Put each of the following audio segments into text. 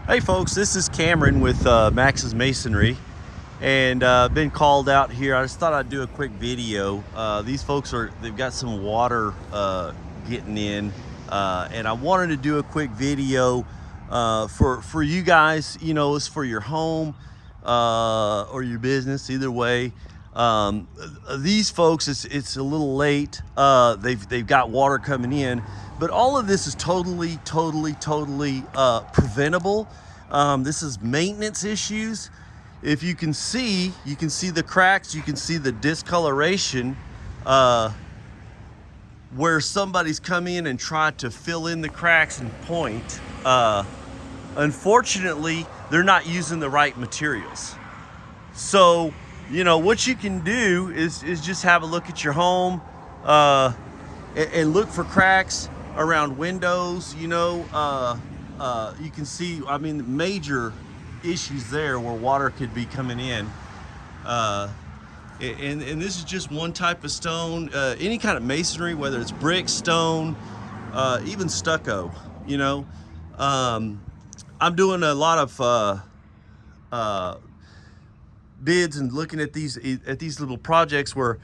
Hey folks, this is Cameron with Max's Masonry, and been called out here. I just thought I'd do a quick video. These folks they've got some water getting in, and I wanted to do a quick video for you guys. You know, it's for your home or your business, either way. These folks, it's a little late. They've got water coming in, but all of this is totally preventable. This is maintenance issues. If you can see the cracks, you can see the discoloration where somebody's come in and tried to fill in the cracks and point. Unfortunately, they're not using the right materials. So, you know, what you can do is just have a look at your home and look for cracks around windows. You know, you can see, I mean, major issues there where water could be coming in. And this is just one type of stone. Any kind of masonry, whether it's brick, stone, even stucco, you know. I'm doing a lot of bids and looking at these little projects where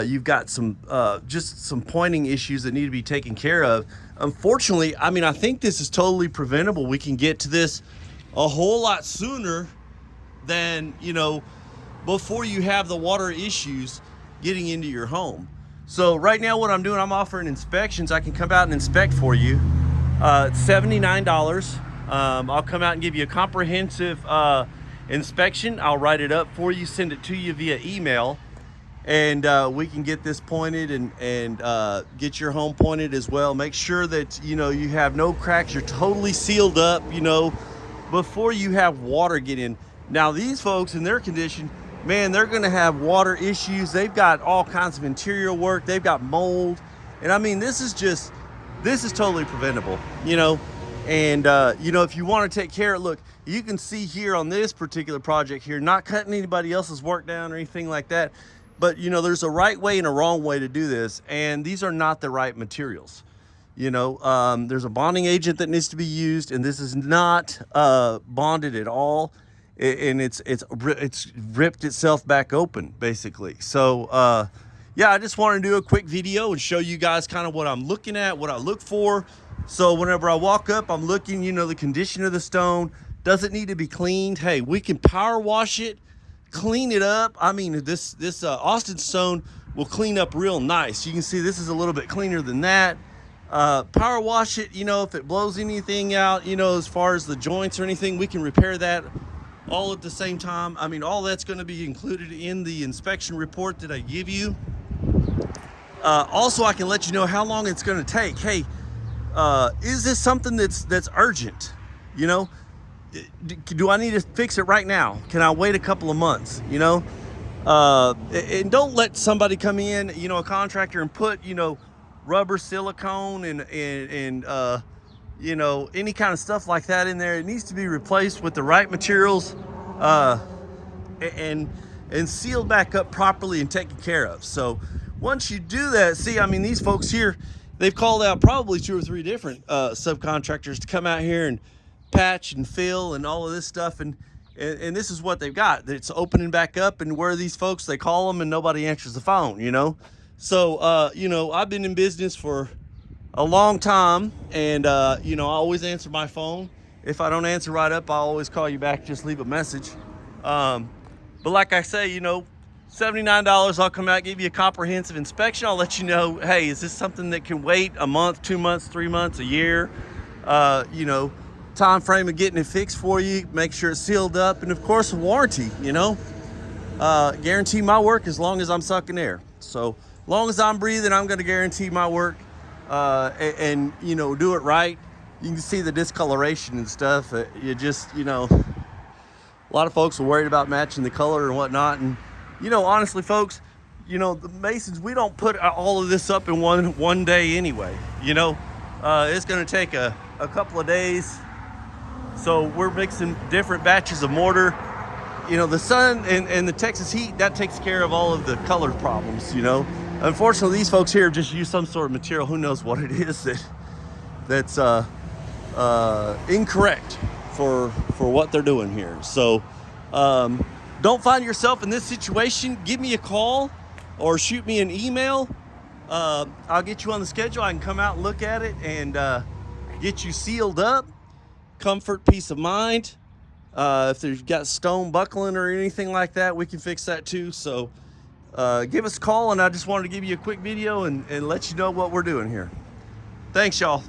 you've got some just some pointing issues that need to be taken care of. Unfortunately, I mean, I think this is totally preventable. We can get to this a whole lot sooner than, you know, before you have the water issues getting into your home. So right now what I'm doing, I'm offering inspections. I can come out and inspect for you. It's $79. I'll come out and give you a comprehensive inspection. I'll write it up for you, send it to you via email, and we can get this pointed and get your home pointed as well. Make sure that, you know, you have no cracks, you're totally sealed up, you know, before you have water get in. Now these folks in their condition, man, they're gonna have water issues. They've got all kinds of interior work, they've got mold, and I mean, this is totally preventable, you know. And you know, if you want to take care of it, look, you can see here on this particular project here, not cutting anybody else's work down or anything like that, but you know, there's a right way and a wrong way to do this, and these are not the right materials. You know, there's a bonding agent that needs to be used, and this is not bonded at all, and it's ripped itself back open basically. So yeah, I just want to do a quick video and show you guys kind of what I'm looking at, what I look for. So whenever I walk up, I'm looking, you know, the condition of the stone. Does it need to be cleaned? Hey, we can power wash it, clean it up. I mean, this Austin stone will clean up real nice. You can see this is a little bit cleaner than that. Power wash it, you know, if it blows anything out, you know, as far as the joints or anything, we can repair that all at the same time. I mean, all that's going to be included in the inspection report that I give you. Also, I can let you know how long it's going to take. Hey, is this something that's urgent? You know, do I need to fix it right now? Can I wait a couple of months? You know, and don't let somebody come in, you know, a contractor, and put, you know, rubber, silicone, and you know, any kind of stuff like that in there. It needs to be replaced with the right materials, and sealed back up properly and taken care of. So once you do that, see, I mean, these folks here, they've called out probably 2 or 3 different subcontractors to come out here and patch and fill and all of this stuff, and this is what they've got. It's opening back up, and where these folks, they call them and nobody answers the phone, you know. So you know, I've been in business for a long time, and you know, I always answer my phone. If I don't answer right up, I'll always call you back, just leave a message. But like I say, you know, $79, I'll come out, give you a comprehensive inspection. I'll let you know, hey, is this something that can wait a month, 2 months, 3 months, a year? You know, time frame of getting it fixed for you, make sure it's sealed up, and of course a warranty, you know. Guarantee my work as long as I'm sucking air. So long as I'm breathing, I'm going to guarantee my work, and you know, do it right. You can see the discoloration and stuff. You just, you know, a lot of folks are worried about matching the color and whatnot, and you know, honestly, folks, you know, the masons, we don't put all of this up in one day anyway. You know, it's going to take a couple of days. So we're mixing different batches of mortar. You know, the sun and the Texas heat, that takes care of all of the color problems, you know. Unfortunately, these folks here just use some sort of material, who knows what it is, that's incorrect for what they're doing here. So don't find yourself in this situation, give me a call or shoot me an email. I'll get you on the schedule. I can come out and look at it and get you sealed up. Comfort, peace of mind. If you've got stone buckling or anything like that, we can fix that too. So give us a call, and I just wanted to give you a quick video and let you know what we're doing here. Thanks, y'all.